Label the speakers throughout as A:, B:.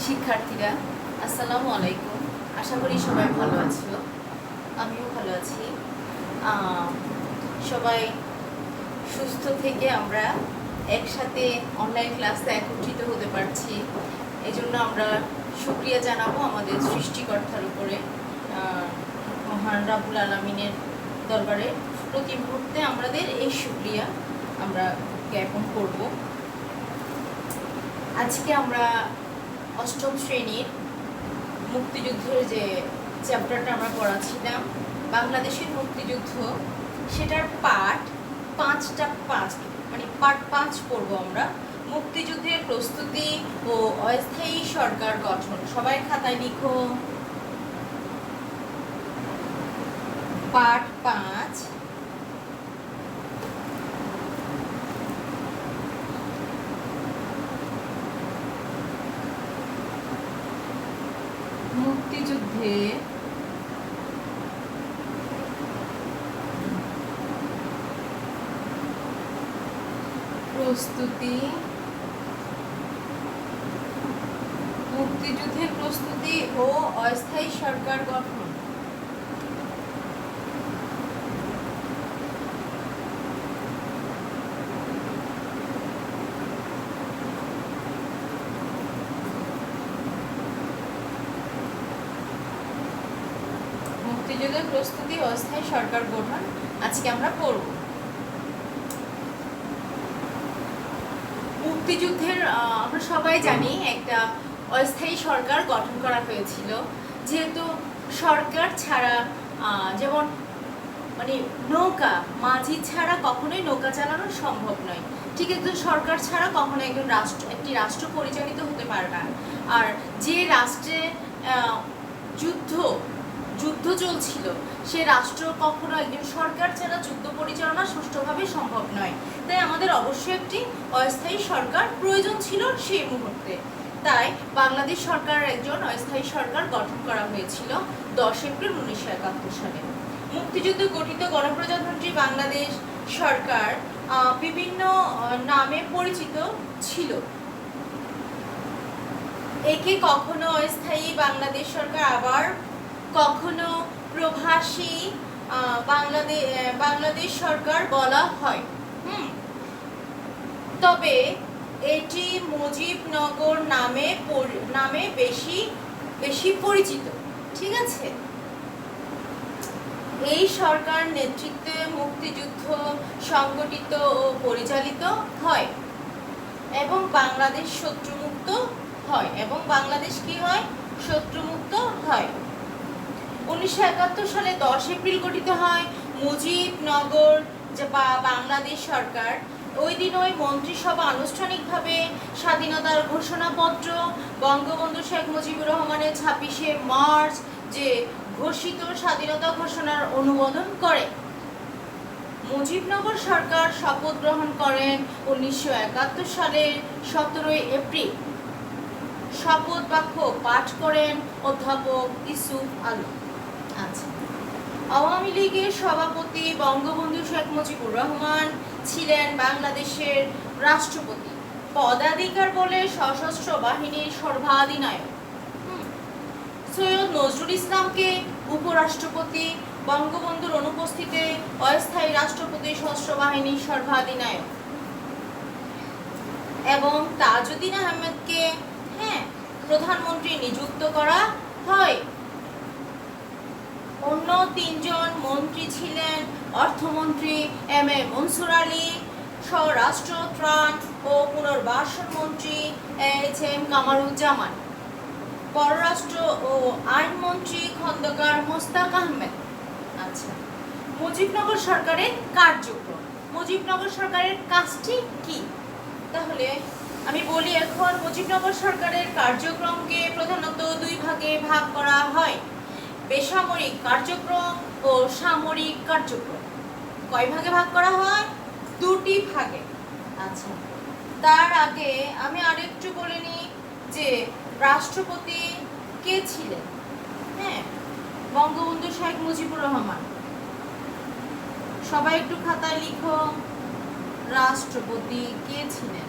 A: শিক্ষার্থীরা আসসালামু আলাইকুম। আশা করি সবাই ভালো আছো, আমিও ভালো আছি। সবাই সুস্থ থেকে আমরা একসাথে অনলাইন ক্লাসে একত্রিত হতে পারছি, এই জন্য আমরা শুকরিয়া জানাবো আমাদের সৃষ্টিকর্তার উপরে, মহান রাব্বুল আলামিনের দরবারে প্রতি মুহূর্তে আমাদের এই শুকরিয়া আমরা জ্ঞাপন করব। আজকে আমরা অষ্টম শ্রেণীর মুক্তিযুদ্ধের যে চ্যাপ্টারটা আমরা পড়াচ্ছিলাম, বাংলাদেশের মুক্তিযুদ্ধ, সেটার পার্ট 5 পড়ব আমরা। মুক্তিযুদ্ধের প্রস্তুতি ও অস্থায়ী সরকার গঠন। সবাই খাতায় লিখো, পার্ট 5। মুক্তিযুদ্ধে প্রস্তুতি, মুক্তিযুদ্ধের প্রস্তুতি ও অস্থায়ী সরকার গঠন। মুক্তিযুদ্ধের প্রস্তুতি ও অস্থায়ী সরকার গঠন আজকে আমরা পড়ব। মুক্তিযুদ্ধের আমরা সবাই জানি একটা অস্থায়ী সরকার গঠন করা হয়েছিল, যেহেতু সরকার ছাড়া যেমন নৌকা, মাঝি ছাড়া কখনোই নৌকা চালানো সম্ভব নয়, ঠিক আছে? সরকার ছাড়া কখনো একটি রাষ্ট্র পরিচালিত হতে পারে না। আর যে রাষ্ট্রে যুদ্ধ চলছিল, সে রাষ্ট্র কখনো একজন সরকার ছাড়া যুদ্ধ পরিচালনা সুষ্ঠুভাবে সম্ভব নয়। তাই আমাদের অবশ্যই একটি অস্থায়ী সরকার প্রয়োজন ছিল সেই মুহূর্তে। তাই বাংলাদেশ সরকারের একজন অস্থায়ী সরকার গঠন করা হয়েছিল 10 এপ্রিল 1971 সালে। মুক্তিযুদ্ধে গঠিত গণপ্রজাতন্ত্রী বাংলাদেশ সরকার বিভিন্ন নামে পরিচিত ছিল। একে কখনো অস্থায়ী বাংলাদেশ সরকার, আবার কখনো প্রবাসী বাংলাদেশ সরকার বলা হয়। তবে এটি মুজিবনগর নামে বেশি পরিচিত, ঠিক আছে? এই সরকার নেতৃত্বে মুক্তিযুদ্ধ সংগঠিত ও পরিচালিত হয় এবং বাংলাদেশ শত্রুমুক্ত হয়, এবং বাংলাদেশ কি হয়? শত্রুমুক্ত হয়। 1971 সালে 10 এপ্রিল গঠিত হয় মুজিবনগর বাংলাদেশ সরকার। ওই দিন ওই মন্ত্রিসভা আনুষ্ঠানিকভাবে স্বাধীনতার ঘোষণাপত্র বঙ্গবন্ধু শেখ মুজিবুর রহমানের 26শে মার্চ যে ঘোষিত স্বাধীনতা ঘোষণার অনুমোদন করে। মুজিবনগর সরকার শপথ গ্রহণ করেন 1971 সালের 17 এপ্রিল। শপথ বাক্য পাঠ করেন অধ্যাপক ইউসুফ আলী। আচ্ছা, আওয়ামী লীগের সভাপতি বঙ্গবন্ধু শেখ মুজিবুর রহমান ছিলেন বাংলাদেশের রাষ্ট্রপতি। পদাধিকার বলে সশস্ত্র বাহিনীর সর্বাধিনায়ক। সৈয়দ নজরুল ইসলামকে উপরাষ্ট্রপতি, বঙ্গবন্ধুর অনুপস্থিতিতে অস্থায়ী রাষ্ট্রপতি, সশস্ত্র বাহিনীর সর্বাধিনায়ক, এবং তাজউদ্দিন আহমেদকে প্রধানমন্ত্রী নিযুক্ত করা হয়। অন্য 3 জন মন্ত্রী ছিলেন অর্থমন্ত্রী এম এ মনসুর আলী, স্বরাষ্ট্র, ত্রাণ ও পুনর্বাসন মন্ত্রী এইচ এম কামারুজ্জামান, পররাষ্ট্র ও আইনমন্ত্রী খন্দকার মোস্তাক আহমেদ। আচ্ছা, মুজিবনগর সরকারের কার্যক্রম। মুজিবনগর সরকারের কাজটি কি? তাহলে আমি বলি এখন, মুজিবনগর সরকারের কার্যক্রমকে প্রধানত 2 ভাগে ভাগ করা হয়: বেসামরিক কার্যক্রম ও সামরিক কার্যক্রম। কয় ভাগে ভাগ করা হয়? 2টি ভাগে। আচ্ছা, তার আগে আমি আরেকটু বলে নিই যে রাষ্ট্রপতি কে ছিলেন। বঙ্গবন্ধু শেখ মুজিবুর রহমান। সবাই একটু খাতায় লিখো, রাষ্ট্রপতি কে ছিলেন?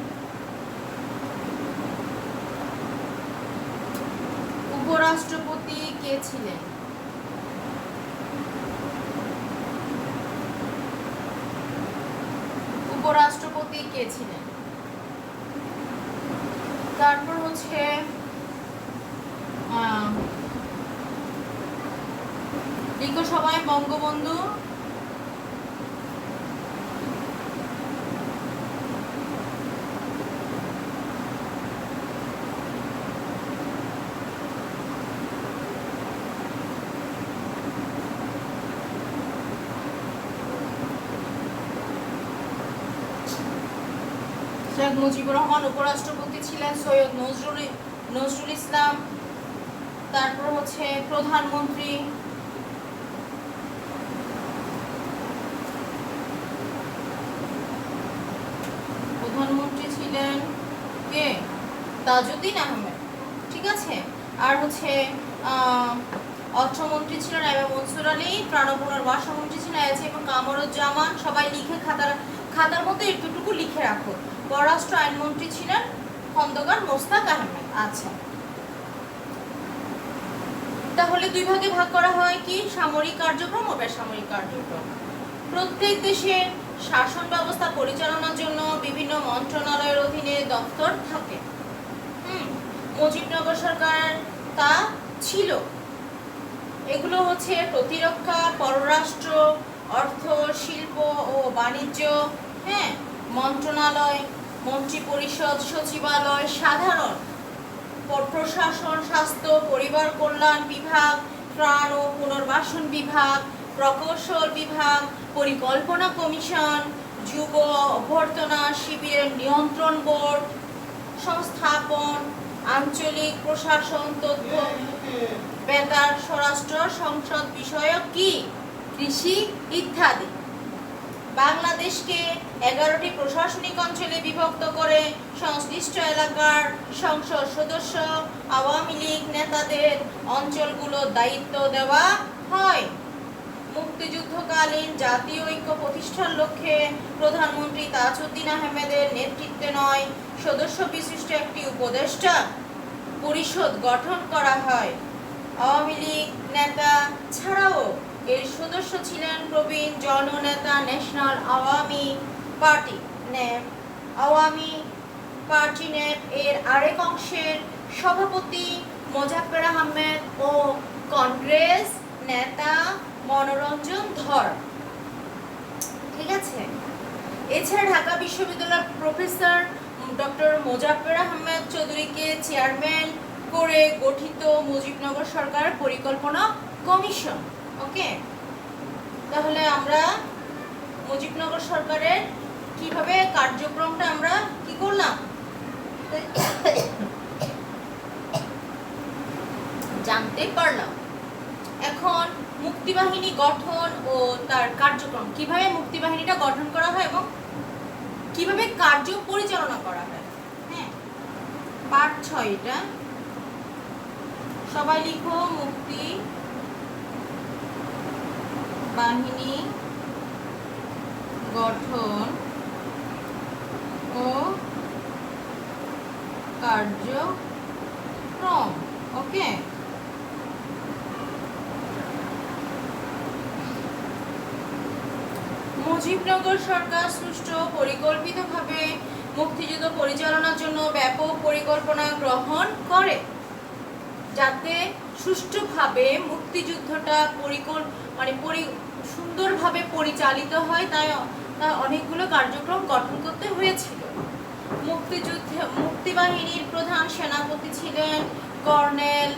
A: উপরাষ্ট্রপতি কে ছিলেন? উপরাষ্ট্রপতি কে ছিলেন? তারপর হচ্ছে লিখো সবাই বঙ্গবন্ধু শেখ মুজিবুর রহমান উপরাষ্ট্রপতি ছিলেন, সৈয়দ নজরুল ইসলাম। তারপর হচ্ছে প্রধানমন্ত্রী ছিলেন কে? তাজউদ্দিন আহমেদ। ঠিক আছে। আর হচ্ছে অর্থমন্ত্রী ছিলেন এম মনসুর আলী, ত্রাণ ও পুনর্বাসন মন্ত্রী ছিলেন এবং কামরুজ্জামান। সবাই লিখে খাতার মধ্যে একটুটুকু লিখে রাখো। পররাষ্ট্র আইনমন্ত্রী ছিলেন খন্দকার মোস্তাক আহমেদ। আচ্ছা, তাহলে দুই ভাগে ভাগ করা হয় কি? সামরিক কার্যক্রম ও বেসামরিক কার্যক্রম। প্রত্যেক দেশের শাসন ব্যবস্থা পরিচালনার জন্য বিভিন্ন মন্ত্রণালয়ের অধীনে দপ্তর থাকে। মুজিবনগর সরকার তা ছিল। এগুলো হচ্ছে প্রতিরক্ষা, পররাষ্ট্র, অর্থ, শিল্প ও বাণিজ্য, মন্ত্রণালয়, মন্ত্রিপরিষদ, সচিবালয়, সাধারণ প্রশাসন, স্বাস্থ্য পরিবার কল্যাণ বিভাগ, ত্রাণ ও পুনর্বাসন বিভাগ, প্রকৌশল বিভাগ, পরিকল্পনা কমিশন, যুব অভ্যর্থনা শিবিরের নিয়ন্ত্রণ বোর্ড, সংস্থাপন, আঞ্চলিক প্রশাসন, তথ্য বেতার, স্বরাষ্ট্র সংসদ বিষয়ক কি কৃষি ইত্যাদি। বাংলাদেশকে 11টি প্রশাসনিক অঞ্চলে বিভক্ত করে সংশ্লিষ্ট এলাকার সংসদ সদস্য আওয়ামী লীগ নেতাদের অঞ্চলগুলোর দায়িত্ব দেওয়া হয়। মুক্তিযুদ্ধকালীন জাতীয় ঐক্য প্রতিষ্ঠার লক্ষ্যে প্রধানমন্ত্রী তাজউদ্দিন আহমেদের নেতৃত্বে 9 সদস্য বিশিষ্ট একটি উপদেষ্টা পরিষদ গঠন করা হয়। আওয়ামী লীগ নেতা ছাড়াও এর সদস্য ছিলেন প্রবীণ জননেতা national Awami party nap, Awami party nap এর আরেক অংশের সভাপতি মোজাফফর আহমেদ ও কংগ্রেস নেতা মনোরঞ্জন ধর। ঠিক আছে। এছাড়া ঢাকা বিশ্ববিদ্যালয়ের প্রফেসর ডক্টর মোজাফফর আহমেদ চৌধুরীকে চেয়ারম্যান করে গঠিত মুজিবনগর সরকার পরিকল্পনা কমিশন। ওকে, তাহলে আমরা মুজিবনগর সরকারের কিভাবে কার্যক্রমটা আমরা কি করলাম জানতে পারলাম। এখন মুক্তিবাহিনী গঠন ও তার কার্যক্রম, কিভাবে মুক্তিবাহিনীটা গঠন করা হয় এবং কিভাবে কার্য পরিচালনা করা হয়। পার্ট 6 এটা সবাই লিখো। মুক্তি বাহিনী গঠন ও কার্যক্রম। ওকে, মুজিবনগর সরকার সুষ্ঠু পরিকল্পিতভাবে মুক্তিযুদ্ধ পরিচালনার জন্য ব্যাপক পরিকল্পনা গ্রহণ করে, যাতে সুষ্ঠুভাবে মুক্তিযুদ্ধটা সুন্দরভাবে পরিচালিত হয়। তাই অনেকগুলো কার্যক্রম গঠন করতে হয়েছিল। মুক্তিবাহিনীর প্রধান সেনাপতি ছিলেন কর্নেল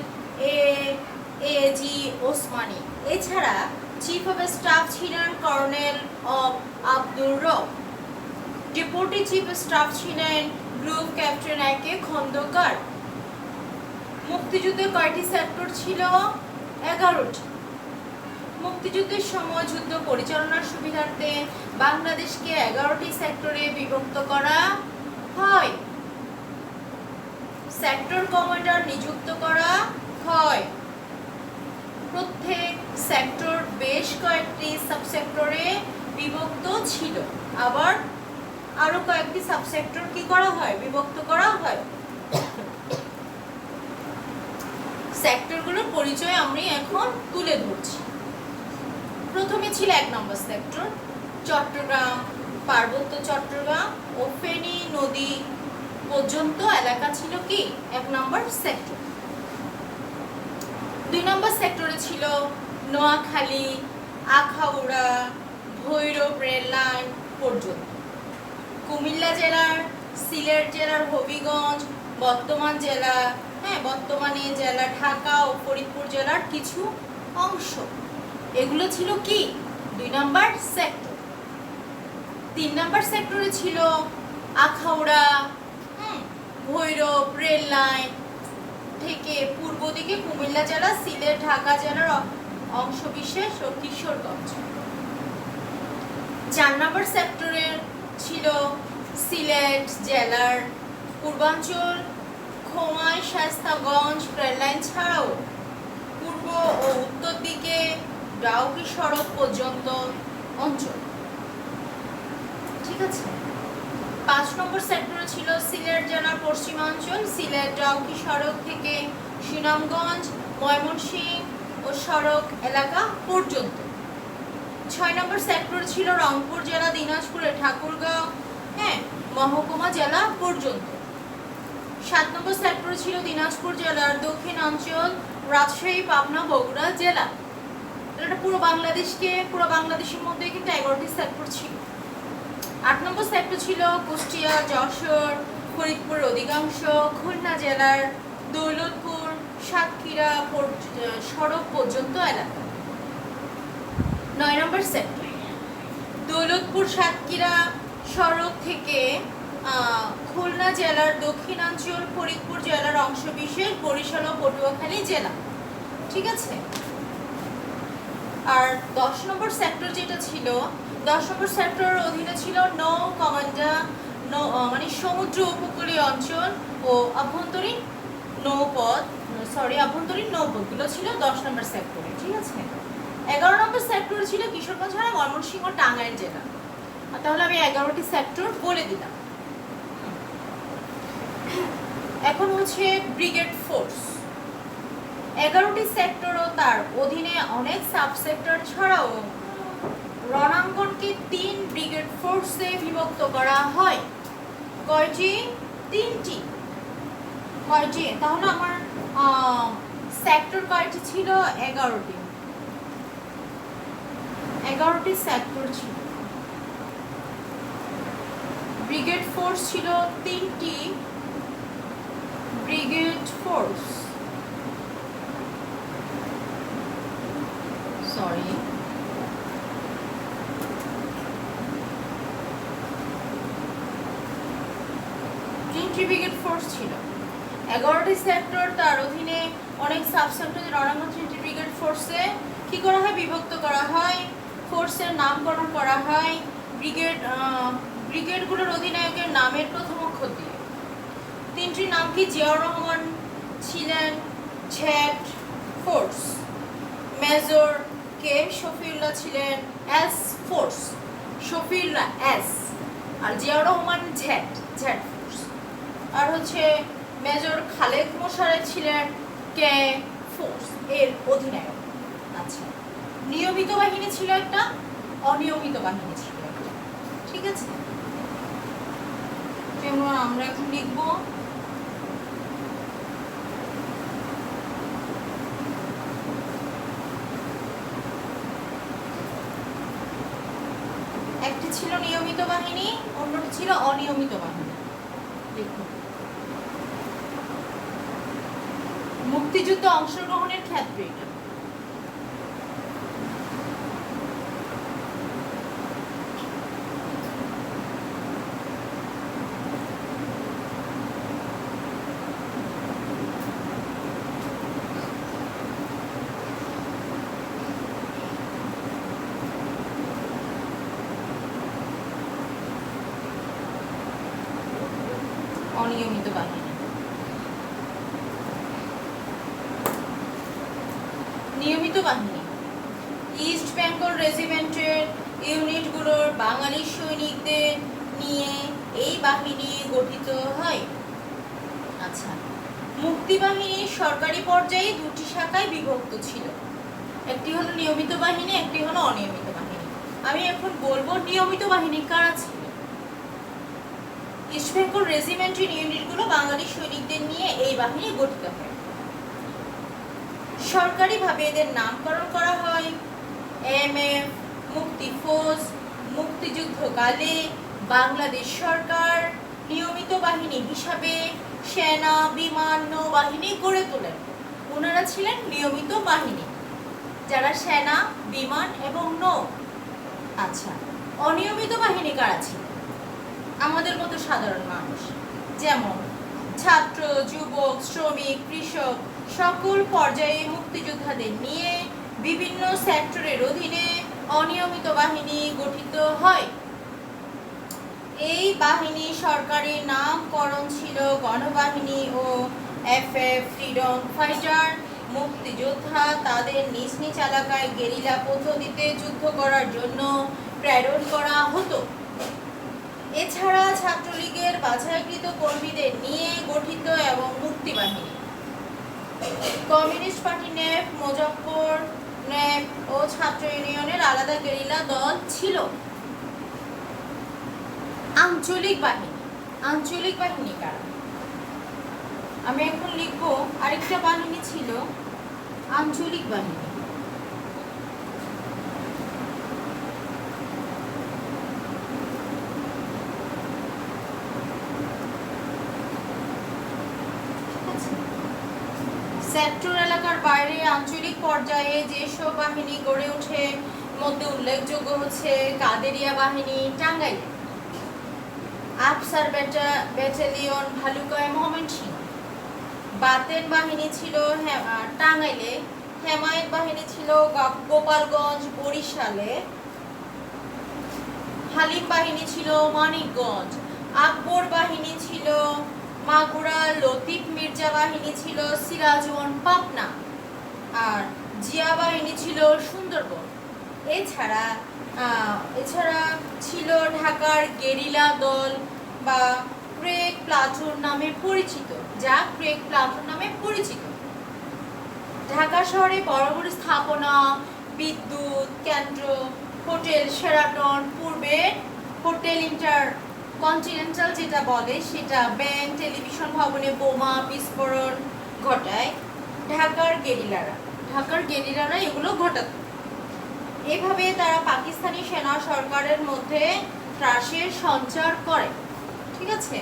A: এজি ওসমানী। এছাড়া চিফ অফ স্টাফ ছিলেন কর্নেল আব্দুর রব। ডেপুটি চিফ স্টাফ ছিলেন গ্রুপ ক্যাপ্টেন একে খন্দকার। মুক্তিযুদ্ধের কয়টি সেক্টর ছিল? 11টি। মুক্তিযুদ্ধের সময় যুদ্ধ পরিচালনার সুবিধার্থে বাংলাদেশকে 11টি সেক্টরে বিভক্ত করা হয়। সেক্টর কমান্ডার নিযুক্ত করা হয়। প্রত্যেক সেক্টর বেশ কয়েকটি সাবসেক্টরে বিভক্ত ছিল। আবার আরো কয়েকটি সাবসেক্টর কি করা হয়? বিভক্ত করা হয়। সেক্টরগুলোর পরিচয় আমি এখন তুলে ধরছি। প্রথমে ছিল 1 নম্বর সেক্টর, চট্টগ্রাম, পার্বত্য চট্টগ্রাম ও ফেনী নদী পর্যন্ত এলাকা ছিল কি 1 নম্বর সেক্টর। 2 নম্বর সেক্টরে ছিল নোয়াখালী, আখাউড়া, ভৈরব রেল লাইন পর্যন্ত, কুমিল্লা জেলার, সিলেট জেলার হবিগঞ্জ, বর্তমানে জেলা ঢাকা ও ফরিদপুর জেলার কিছু অংশ, এগুলো ছিল কি 2 নম্বর সেক্টর। 3 নম্বর সেক্টরে ছিল আখাউড়া, ভৈরব রেল লাইন থেকে পূর্ব দিকে কুমিল্লা জেলা, সিলেট, ঢাকা জেলার অংশবিশেষ ও কিশোরগঞ্জ। 4 নম্বর সেক্টরে ছিল সিলেট জেলার পূর্বাঞ্চল, খোয়াই শায়েস্তাগঞ্জ রেল লাইন ছাড়াও পূর্ব ও উত্তর দিকে ডাউকি সড়ক পর্যন্ত অঞ্চল। ঠিক আছে। 5 নম্বর সেক্টরে ছিল সিলেট জেলার পশ্চিমাঞ্চল, সিলেট ডাউকি সড়ক থেকে সুনামগঞ্জ, ময়মনসিংহ ও সড়ক এলাকা পর্যন্ত। 6 নম্বর সেক্টর ছিল রংপুর জেলা, দিনাজপুরের ঠাকুরগাঁও মহকুমা জেলা পর্যন্ত। 7 নম্বর সেক্টর ছিল দিনাজপুর জেলার দক্ষিণাঞ্চল, রাজশাহী, পাবনা, বগুড়া জেলা। এটা পুরো বাংলাদেশের মধ্যে কিন্তু 11টি সেক্টর ছিল। 8 নম্বর সেক্টর ছিল কুষ্টিয়া, যশোর, ফরিদপুর অধিকাংশ, খুলনা জেলার দৌলতপুর, সাতক্ষীরা সড়ক পর্যন্ত এলাকা। 9 নম্বর সেক্টর দৌলতপুর সাতক্ষীরা সড়ক থেকে খুলনা জেলার দক্ষিণাঞ্চল, ফরিদপুর জেলার অংশবিশেষ, বরিশাল ও পটুয়াখালী জেলা। ঠিক আছে। আর 10 নম্বর সেক্টর যেটা ছিল, 10 নম্বর সেক্টরের অধীনে ছিল নৌ কমান্ডা, মানে সমুদ্র উপকূলীয় অঞ্চল ও আভ্যন্তরীণ নৌপথগুলো ছিল 10 নম্বর সেক্টরে। ঠিক আছে। 11 নম্বর সেক্টরে ছিল কিশোরগঞ্জ, ময়মনসিংহ, টাঙ্গাইল জেলা। তাহলে আমি 11টি সেক্টর বলে দিলাম। এখন হচ্ছে ব্রিগেড ফোর্স। 11টি সেক্টর ও তার অধীনে অনেক সাব সেক্টর ছাড়াও রণাঙ্গনকে 3 ব্রিগেড ফোর্সে বিভক্ত করা হয়। কয়টি? 3টি। কয়টি? তাহলে আমার সেক্টর কয়টি ছিল? 11টি। 11টি সেক্টর ছিল। ব্রিগেড ফোর্স ছিল 3টি brigade force. Sorry, brigade force ছিল। 11টি সেক্টর, তার অধীনে অনেক সাব সেক্টর রণাঙ্গন 3টি ব্রিগেড ফোর্সে কি করা হয়? বিভক্ত করা হয়। ফোর্সের নামকরণ করা হয় ব্রিগেডগুলোর অধিনায়কের নামের প্রথম অক্ষর দিয়ে। 3টির নাম কি? জিয়াউর রহমান ছিলেন জেড ফোর্স, মেজর কে শফিউল্লাহ ছিলেন এস ফোর্স, শফিউল্লাহ এস, আর জিয়াউর রহমান জেড ফোর্স। আর হচ্ছে মেজর খালেদ মোশাররফ ছিলেন কে ফোর্স এর অধিনায়ক। আচ্ছা, নিয়মিত বাহিনী ছিল একটা, অনিয়মিত বাহিনী ছিল একটা। ঠিক আছে। যেমন আমরা এখন লিখব একটি ছিল নিয়মিত বাহিনী, অন্যটি ছিল অনিয়মিত বাহিনী। দেখুন, মুক্তিযুদ্ধে অংশগ্রহণের ক্ষেত্রে এটা অনিয়মিত বাহিনী। নিয়মিত বাহিনী ইস্ট বেঙ্গল রেজিমেন্টের ইউনিটগুলোর বাঙালি সৈনিকদের নিয়ে এই বাহিনী গঠিত হয়। আচ্ছা, মুক্তিবাহিনী সরকারি পর্যায়ে দুটি শাখায় বিভক্ত ছিল, একটি হলো নিয়মিত বাহিনী, একটি হলো অনিয়মিত বাহিনী। আমি এখন বলবো নিয়মিত বাহিনী কারা ছিল। ইস্ট বেঙ্গল রেজিমেন্টারি ইউনিটগুলো বাঙালি সৈনিকদের নিয়ে এই বাহিনী গঠিত হয়। সরকারিভাবে এদের নামকরণ করা হয় এমএফ, মুক্তি ফৌজ, মুক্তিযুদ্ধকালে বাংলাদেশ সরকার নিয়মিত বাহিনী হিসাবে সেনা, বিমান, নৌবাহিনী গড়ে তোলেন। ওনারা ছিলেন নিয়মিত বাহিনী, যারা সেনা, বিমান এবং নৌ। আচ্ছা, অনিয়মিত বাহিনী কারা ছিল? আমাদের মতো সাধারণ মানুষ, যেমন ছাত্র, যুবক, শ্রমিক, কৃষক, সকল পর্যায়ে মুক্তিযোদ্ধাদের নিয়ে বিভিন্ন সেক্টরের অধীনে অনিয়মিত বাহিনী গঠিত হয়। এই বাহিনী সরকারি নামকরণ ছিল গণবাহিনী ও এফএফ, ফ্রিডম ফাইটার। মুক্তিযোদ্ধা তাদের নিজ নিজ এলাকায় গেরিলা পদ্ধতিতে যুদ্ধ করার জন্য প্রেরণ করা হতো। এছাড়া ছাত্রলীগের বাছাইকৃত কর্মীদের নিয়ে গঠিত এবং মুক্তিবাহিনী, কমিউনিস্ট পার্টি নেপ, মুজফ্ফর নেপ ও ছাত্র ইউনিয়নের আলাদা গেরিলা দল ছিল। আঞ্চলিক বাহিনী, আঞ্চলিক বাহিনী কারা? আমি এখন লিখব আরেকটা বাহিনী ছিল আঞ্চলিক বাহিনী। সেক্টর এলাকার বাইরে আঞ্চলিক পর্যায়ে যেসব বাহিনী গড়ে ওঠে মধ্যে উল্লেখযোগ্য হচ্ছে কাদেরিয়া বাহিনী টাঙ্গাইলে, আফসার ব্যাটালিয়ন ভালুকায় ময়মনসিংহ, বাতেন বাহিনী ছিল টাঙ্গাইলে, হেমায়েত বাহিনী ছিল গোপালগঞ্জ বরিশালে, হালিম বাহিনী ছিল মানিকগঞ্জ, আকবর বাহিনী ছিল মাগুরা, লতিফ মির্জা বাহিনী ছিল সিরাজগঞ্জ পাবনা, আর জিয়া বাহিনী ছিল সুন্দরবন। এছাড়া ছিল ঢাকার গেরিলা দল বা ক্রেগ প্লাটুন নামে পরিচিত, যা ক্রেগ প্লাটুন নামে পরিচিত। ঢাকা শহরে বড় বড় স্থাপনা, বিদ্যুৎ কেন্দ্র, হোটেল শেরাটন, পূর্বে হোটেল কন্টিনেন্টাল যেটা বলে সেটা, ব্যাংক, টেলিভিশন ভবনে বোমা বিস্ফোরণ ঘটায় ঢাকার গেরিলারা এগুলো ঘটাত। এভাবে তারা পাকিস্তানি সেনা সরকারের মধ্যে ত্রাসের সঞ্চার করে। ঠিক আছে,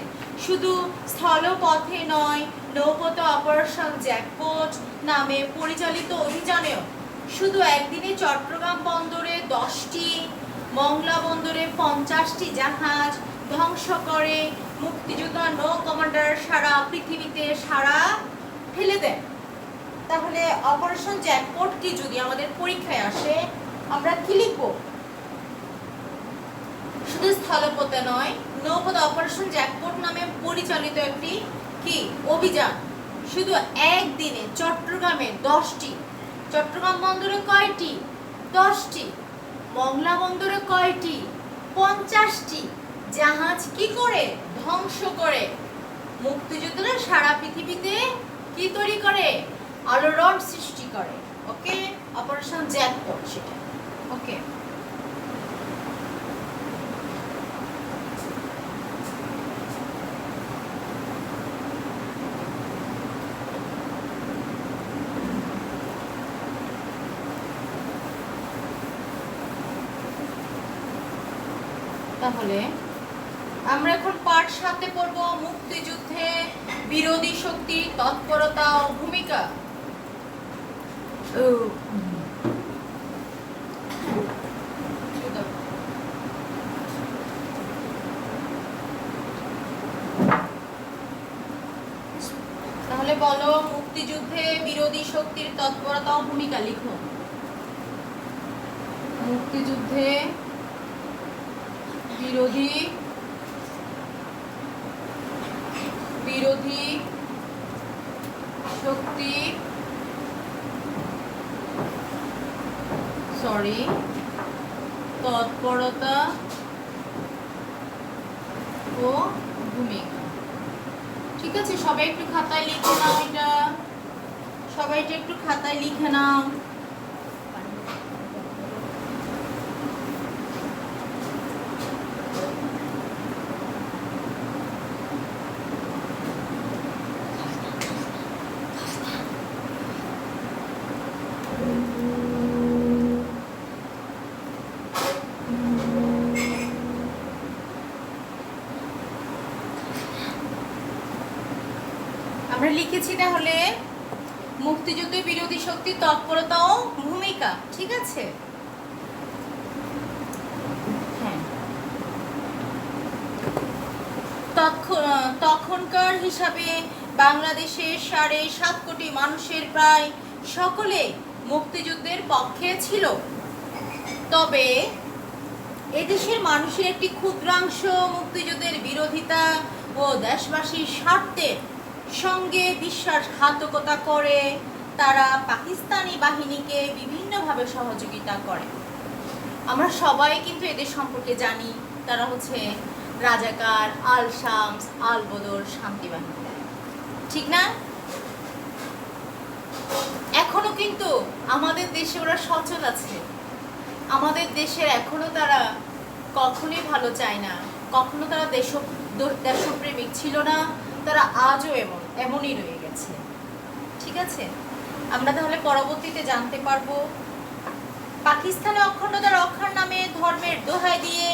A: শুধু স্থলপথে নয়, নৌপথে অপারেশন জ্যাকপট নামে পরিচালিত অভিযানেও শুধু একদিনে চট্টগ্রাম বন্দরে 10টি, মংলা বন্দরে 50টি জাহাজ ধ্বংস করে মুক্তিযোদ্ধা নৌ কমান্ডার সারা পৃথিবীতে সারা ফেলে দেন। তাহলে অপারেশন জ্যাকপট কি যদি আমাদের পরীক্ষায় আসে, আমরা কি লিখব? শুধু স্থলপথে নয়, নৌপথে অপারেশন জ্যাকপট নামে পরিচালিত একটি কি অভিযান, শুধু একদিনে চট্টগ্রামে 10টি, চট্টগ্রাম বন্দরে কয়টি? 10টি, মংলা বন্দরে কয়টি? 50টি জাহাজ কি করে ধ্বংস করে মুক্তিযোদ্ধারা সারা পৃথিবীতে কি তৈরি করে? আলোড়ন সৃষ্টি করে। ওকে, অপারেশন জ্যাকপট সেটা। ওকে, তাহলে আমরা এখন পার্ট 7 পড়ব মুক্তিযুদ্ধে বিরোধী শক্তি তৎপরতা ও ভূমিকা। তাহলে বলো, মুক্তিযুদ্ধে বিরোধী শক্তির তৎপরতা ও ভূমিকা লিখো। মুক্তিযুদ্ধে বিরোধী শক্তি তৎপরতা ও ভূমিকা। ঠিক আছে, সবাই একটু খাতায় লিখে নাও, এটা সবাই এটা একটু খাতায় লিখে নাও। আমরা লিখেছি তাহলে মুক্তিযুদ্ধ বিরোধী শক্তি তৎপরতা ও ভূমিকা, ঠিক আছে? হ্যাঁ, তখনকার হিসাবে বাংলাদেশের 7.5 কোটি মানুষের প্রায় সকলে মুক্তিযুদ্ধের পক্ষে ছিল। তবে এদেশের মানুষের একটি ক্ষুদ্রাংশ মুক্তিযুদ্ধের বিরোধিতা ও দেশবাসীর স্বার্থের সঙ্গে বিশ্বাসঘাতকতা করে তারা পাকিস্তানি বাহিনীকে বিভিন্নভাবে সহযোগিতা করে। আমরা সবাই কিন্তু এদের সম্পর্কে জানি, তারা হচ্ছে রাজাকার, আল শামস, আল বদর শান্তি বাহিনী, ঠিক না? এখনো কিন্তু আমাদের দেশে ওরা সচল আছে। আমাদের দেশের এখনো তারা কখনোই ভালো চায় না, কখনো তারা দেশপ্রেমিক ছিল না, তারা আজও এমনই রয়ে গেছে, ঠিক আছে? আমরা তাহলে পরবর্তীতে জানতে পারবো পাকিস্তানে অখণ্ডতা রক্ষার নামে ধর্মের দোহাই দিয়ে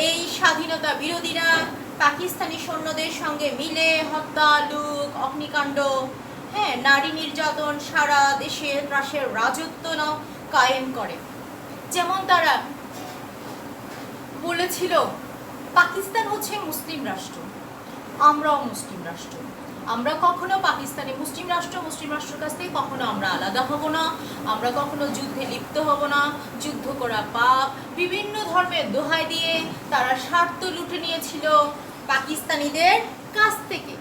A: এই স্বাধীনতা বিরোধীরা পাকিস্তানি সৈন্যদের সঙ্গে মিলে হত্যা, লুট, অগ্নিকাণ্ড, হ্যাঁ, নারী নির্যাতন, সারা দেশে ত্রাসের রাজত্ব কায়েম করে। যেমন তারা বলেছিল পাকিস্তান হচ্ছে মুসলিম রাষ্ট্র, আমরাও মুসলিম রাষ্ট্র, আমরা কখনো পাকিস্তানি মুসলিম রাষ্ট্রের কাছ থেকে কখনো আমরা আলাদা হব না, আমরা কখনো যুদ্ধে লিপ্ত হব না, যুদ্ধ করা পাপ, বিভিন্ন ধর্মের দোহাই দিয়ে তারা স্বার্থ লুটে নিয়েছিল পাকিস্তানিদের কাছ থেকে।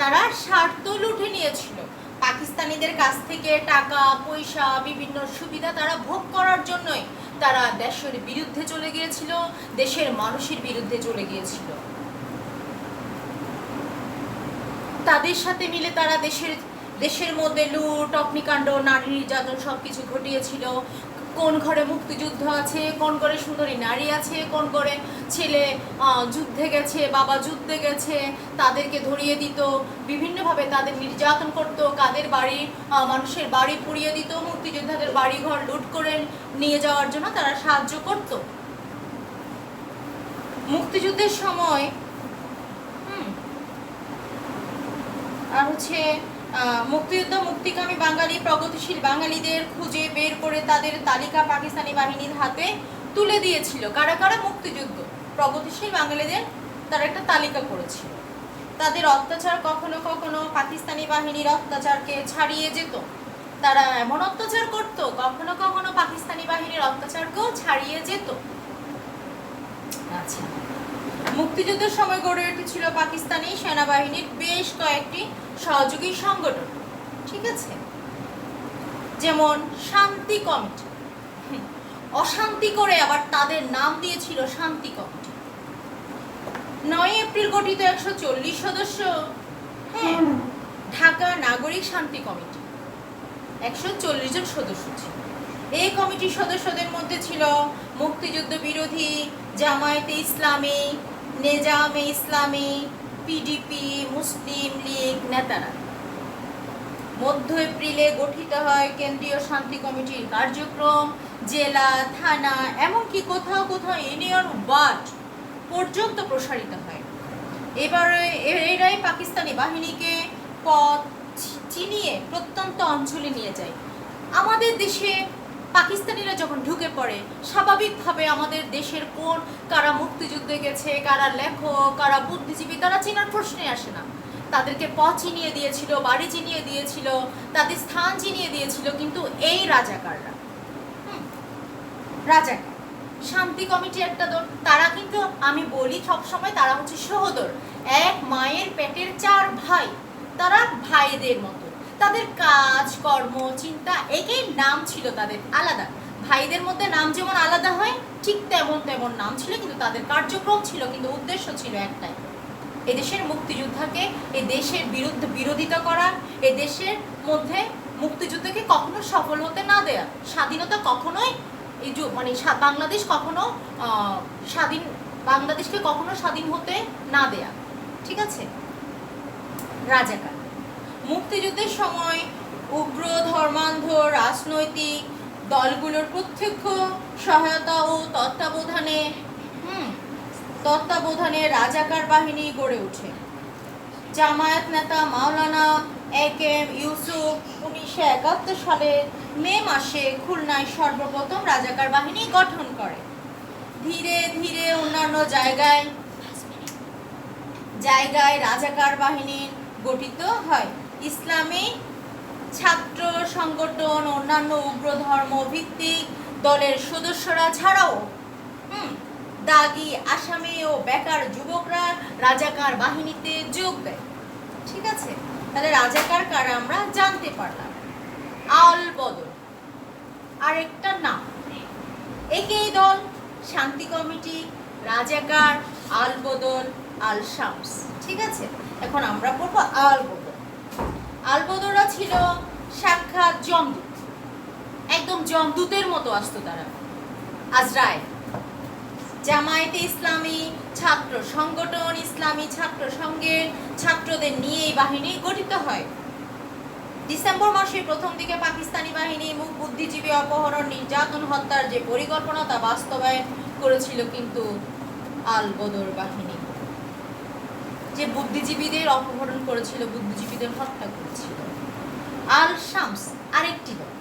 A: তারা স্বার্থ লুটে নিয়েছিল পাকিস্তানিদের কাছ থেকে, টাকা পয়সা বিভিন্ন সুবিধা তারা ভোগ করার জন্যই তারা দেশের বিরুদ্ধে চলে গিয়েছিল, দেশের মানুষের বিরুদ্ধে চলে গিয়েছিল। তাদের সাথে মিলে তারা দেশের মধ্যে লুট, অগ্নিকাণ্ড, নারী নির্যাতন সবকিছু ঘটিয়েছিল। কোন ঘরে মুক্তিযুদ্ধ আছে, কোন ঘরে সুন্দরী নারী আছে, কোন ঘরে ছেলে যুদ্ধে গেছে, বাবা যুদ্ধে গেছে, তাদেরকে ধরিয়ে দিত, বিভিন্নভাবে তাদের নির্যাতন করত, কাদের বাড়ি মানুষের বাড়ি পুড়িয়ে দিত, মুক্তিযোদ্ধাদের বাড়ি ঘর লুট করে নিয়ে যাওয়ার জন্য তারা সাহায্য করত। মুক্তিযুদ্ধের সময় আর হচ্ছে মুক্তিযুদ্ধ মুক্তিকামী বাঙালি প্রগতিশীল বাঙালিদের খুঁজে বের করে তাদের তালিকা পাকিস্তানি বাহিনীর হাতে তুলে দিয়েছিল। কারা কারা মুক্তিযুদ্ধ প্রগতিশীল বাঙালিদের তারা একটা তালিকা করেছিল। তাদের অত্যাচার কখনো কখনো পাকিস্তানি বাহিনীর অত্যাচারকে ছাড়িয়ে যেত, তারা এমন অত্যাচার করত কখনো কখনো পাকিস্তানি বাহিনীর অত্যাচারকেও ছাড়িয়ে যেত। আচ্ছা, মুক্তিযুদ্ধের সময় গড়ে উঠেছিল পাকিস্তানি সেনাবাহিনীর বেশ কয়েকটি সহযোগী সংগঠন, ঠিক আছে? যেমন শান্তি কমিটি, অশান্তি করে আবার তাদের নাম দিয়েছিল শান্তি কমিটি। 9 এপ্রিল গঠিত 140 সদস্য, হ্যাঁ, ঢাকা নাগরিক শান্তি কমিটি 140 জন সদস্য ছিল। এই কমিটির সদস্যদের মধ্যে ছিল মুক্তিযুদ্ধ বিরোধী জামায়াতে ইসলামী, নেজামে ইসলামী, পিডিপি, মুসলিম লীগ নেতারা। মধ্য এপ্রিলে গঠিত হয় কেন্দ্রীয় শান্তি কমিটির কার্যক্রম জেলা, থানা, এমনকি কোথাও কোথাও ইউনিয়ন ওয়ার্ড পর্যন্ত প্রসারিত হয়। এরাই পাকিস্তানি বাহিনীকে পথ চিনিয়ে প্রত্যন্ত অঞ্চলে নিয়ে যায়। আমাদের দেশে পাকিস্তানিরা যখন ঢুকে পড়ে, স্বাভাবিকভাবে আমাদের দেশের কারা মুক্তিযুদ্ধে গেছে, কারা লেখক, কারা বুদ্ধিজীবী, তারা চেনার প্রশ্নে আসে না। তাদেরকে পথ চিনিয়ে দিয়েছিল, বাড়ি চিনিয়ে দিয়েছিল, তাদের স্থান চিনিয়ে দিয়েছিল কিন্তু এই রাজাকাররা। রাজাকার শান্তি কমিটি একটা দল, তারা কিন্তু আমি বলি সবসময় তারা হচ্ছে সহোদর, এক মায়ের পেটের 4 ভাই, তারা ভাইদের মতো। তাদের কাজ কর্ম চিন্তা একই, নাম ছিল তাদের আলাদা। ভাইদের মধ্যে নাম যেমন আলাদা হয় ঠিক তেমন নাম ছিল, কিন্তু তাদের কার্যক্রম ছিল, কিন্তু উদ্দেশ্য ছিল একটাই। এদেশের মুক্তিযোদ্ধাকে এই দেশের বিরোধিতা করা, এই দেশের মধ্যে মুক্তিযুদ্ধকে কখনো সফল হতে না দেয়া, স্বাধীনতা কখনোই এই মানে বাংলাদেশ কখনো বাংলাদেশকে কখনো স্বাধীন হতে না দেয়া। ঠিক আছে। রাজাকার মুক্তিযুদ্ধের সময় উগ্র ধর্মান্ধ রাজনৈতিক দলগুলোর প্রত্যক্ষ সহায়তা ও তত্ত্বাবধানে রাজাকার বাহিনী গড়ে ওঠে। জামায়াত নেতা মাওলানা এ.কে.এম. ইউসুফ 1971 সালের মে মাসে খুলনায় সর্বপ্রথম রাজাকার বাহিনী গঠন করে। ধীরে ধীরে অন্যান্য জায়গায় রাজাকার বাহিনী গঠিত হয়। ইসলামী ছাত্র সংগঠন অন্যান্য উগ্র ধর্ম ভিত্তিক দলের সদস্যরা ছাড়াও দাগি আসামি ও বেকার যুবকরা রাজাকার বাহিনীতে যোগ দেয়। ঠিক আছে, তাহলে রাজাকার কারা আমরা জানতে পারলাম। আল বদর আরেকটা নাম, একই দল, শান্তি কমিটি, রাজাকার, আল বদর, আল শামস। ঠিক আছে, এখন আমরা পড়বো আল বদর। আল বদররা ছিল সাক্ষাৎ জমদূত, একদম জমদূতের মতো আসতো তারা। আজরাইল। জামায়াতে ইসলামী ছাত্র সংগঠন ইসলামী ছাত্র সংঘের ছাত্রদের নিয়ে এই বাহিনী গঠিত হয়। ডিসেম্বর মাসের প্রথম দিকে পাকিস্তানি বাহিনী বুদ্ধিজীবী অপহরণ, নির্যাতন, হত্যার যে পরিকল্পনা তা বাস্তবায়ন করেছিল, কিন্তু আল বদর বাহিনী যে বুদ্ধিজীবীদের অপহরণ করেছিল, বুদ্ধিজীবীদের হত্যা করেছিল। আল শামস আরেকটি দল।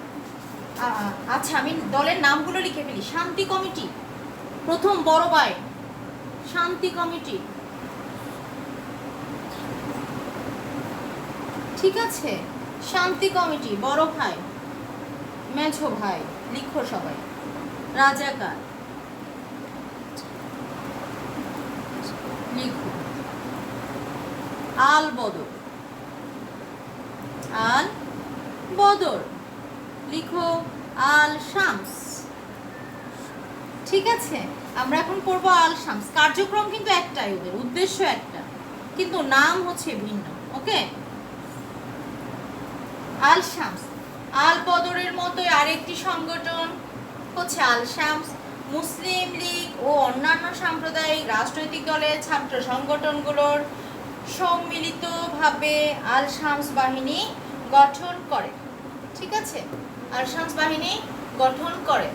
A: আচ্ছা, আমি দলের নামগুলো লিখে ফেলি। শান্তি কমিটি, প্রথম বড় ভাই শান্তি কমিটি। ঠিক আছে, শান্তি কমিটি বড় ভাই, মেঝো ভাই, লিখো সবাই। রাজাকার লিখো। আল বদর, আল বদর লিখো। আল শামস। ঠিক আছে, আমরা এখন পড়বো আল শামস। কার্যক্রম কিন্তু একটাই, ওদের উদ্দেশ্য একটা, কিন্তু নাম হচ্ছে ভিন্ন। ওকে, আল শামস। আল বদরের মতোই আরেকটি সংগঠন হচ্ছে আল শামস। মুসলিম লীগ ও অন্যান্য সাম্প্রদায়িক রাজনৈতিক দলের ছাত্র সংগঠনগুলোর সম্মিলিতভাবে আল শামস বাহিনী গঠন করে। ঠিক আছে, আল শামস বাহিনী গঠন করে।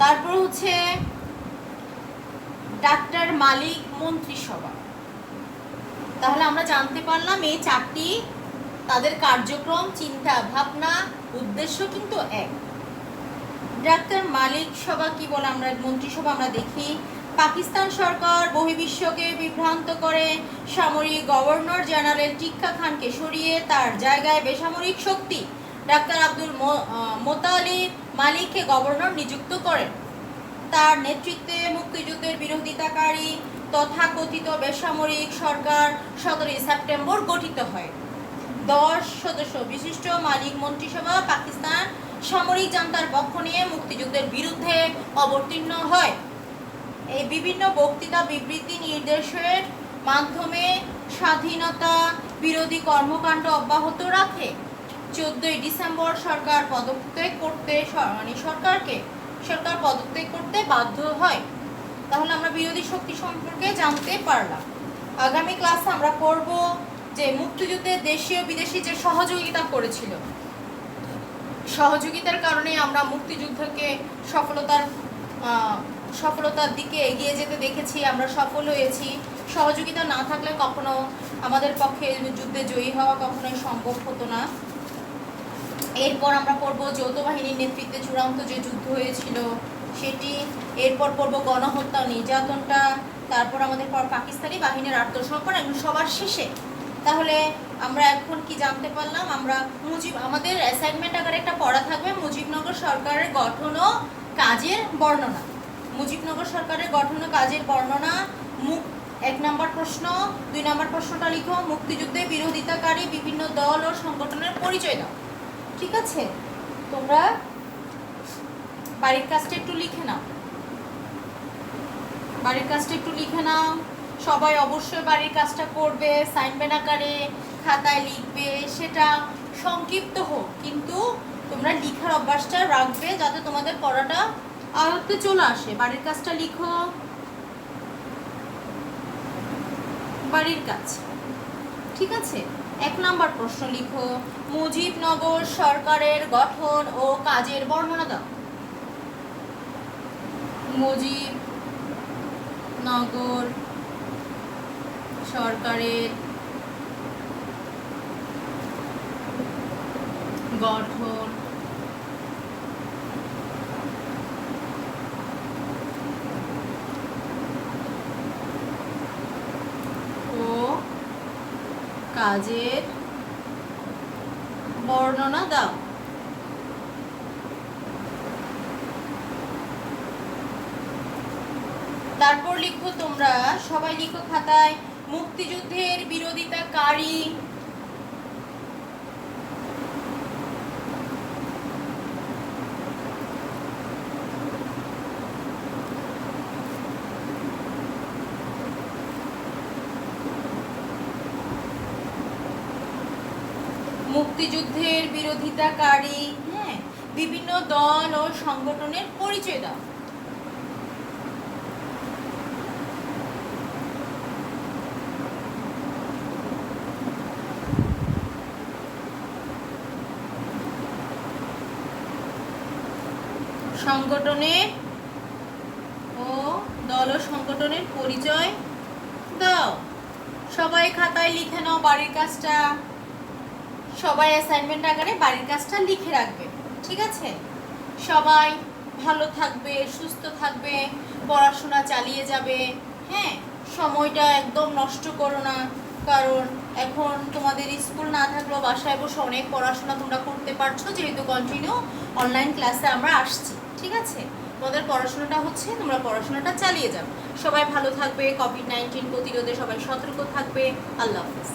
A: তারপর হচ্ছে ডাক্তার মালিক মন্ত্রিসভা। তাহলে আমরা জানতে পারলাম এই চারটি তাদের কার্যক্রম, চিন্তা ভাবনা, উদ্দেশ্য কিন্তু এক। ডাক্তার মালিক সভা কি বলে, আমরা মন্ত্রিসভা আমরা দেখি। পাকিস্তান সরকার বহির্বিশ্বকে বিভ্রান্ত করে সামরিক গভর্নর জেনারেল টিক্কা খানকে সরিয়ে তার জায়গায় বেসামরিক শক্তি ডাক্তার আব্দুল মোতালিব মালিককে গভর্নর নিযুক্ত করেন। তার নেতৃত্বে মুক্তিযুদ্ধের বিরোধিতাকারী তথাকথিত বেসামরিক সরকার 17 সেপ্টেম্বর গঠিত হয়। 10 সদস্য বিশিষ্ট মালিক মন্ত্রিসভা পাকিস্তান সামরিক জান্তার পক্ষ নিয়ে মুক্তিযুদ্ধের বিরুদ্ধে অবতীর্ণ হয়। এই বিভিন্ন বক্তৃতা, বিবৃতি, নির্দেশের মাধ্যমে স্বাধীনতা বিরোধী কর্মকাণ্ড অব্যাহত রাখে। 14 ডিসেম্বর সরকার পদত্যাগ করতে সরকার পদত্যাগ করতে বাধ্য হয়। তাহলে আমরা বিরোধী শক্তি সম্পর্কে জানতে পারলাম। আগামী ক্লাসে আমরা পড়ব যে মুক্তিযুদ্ধে দেশীয় বিদেশি যে সহযোগিতা করেছিল, সহযোগিতার কারণে আমরা মুক্তিযুদ্ধকে সফলতার দিকে এগিয়ে যেতে দেখেছি, আমরা সফল হয়েছি। সহযোগিতা না থাকলে কখনো আমাদের পক্ষে যুদ্ধে জয়ী হওয়া কখনোই সম্ভব হতো না। এরপর আমরা পড়ব যৌথ বাহিনীর নেতৃত্বে চূড়ান্ত যে যুদ্ধ হয়েছিল সেটি। এরপর পড়ব গণহত্যা, নির্যাতনটা। তারপর আমাদের পাকিস্তানি বাহিনীর আত্মসমর্পণ, এবং সবার শেষে তাহলে আমরা এখন কি জানতে পারলাম, আমরা আমাদের অ্যাসাইনমেন্ট আকারে একটা পড়া থাকবে মুজিবনগর সরকারের গঠন ও কাজের বর্ণনা। মুজিবনগর সরকারের গঠন ও কাজের বর্ণনা 1 নম্বর প্রশ্ন। 2 নম্বর প্রশ্নটা লিখো, মুক্তিযুদ্ধে বিরোধিতাকারী বিভিন্ন দল ও সংগঠনের পরিচয় দাও। ঠিক আছে, তোমরা বাড়ির কাজটা একটু লিখে নাও, সবাই অবশ্যই বাড়ির কাজটা করবে, সাইনবেন আকারে খাতায় লিখবে, সেটা সংক্ষিপ্ত হোক কিন্তু তোমরা লিখার অভ্যাসটা রাখবে যাতে তোমাদের পড়াটা আয়ত্তে চলে আসে। বাড়ির কাজটা লিখো। বাড়ির কাজ ঠিক আছে। 1 নাম্বার প্রশ্ন লিখো, মুজিবনগর সরকারের গঠন ও কাজের বর্ণনা দাও। মুজিবনগর সরকারের গঠন ও কাজের বর্ণনা দাও। তারপর লিখো, তোমরা সবাই লিখো খাতায়, মুক্তিযুদ্ধের বিরোধিতাকারী হ্যাঁ বিভিন্ন দল ও সংগঠনের পরিচয় দাও। সংগঠনের ও দল ও সংগঠনের পরিচয় দাও। সবাই খাতায় লিখে নাও বাড়ির কাজটা, সবাই অ্যাসাইনমেন্ট আকারে বাড়ির কাজটা লিখে রাখবে। ঠিক আছে, সবাই ভালো থাকবে, সুস্থ থাকবে, পড়াশোনা চালিয়ে যাবে। হ্যাঁ, সময়টা একদম নষ্ট করো না, কারণ এখন তোমাদের স্কুল না থাকলেও বাসায় বসে অনেক পড়াশোনা তোমরা করতে পারছো, যেহেতু কন্টিনিউ অনলাইন ক্লাসে আমরা আসছি। ঠিক আছে, তোমাদের পড়াশোনাটা হচ্ছে, তোমরা পড়াশোনাটা চালিয়ে যাবে। সবাই ভালো থাকবে, কোভিড-19 প্রতিরোধে সবাই সতর্ক থাকবে। আল্লাহ হাফেজ।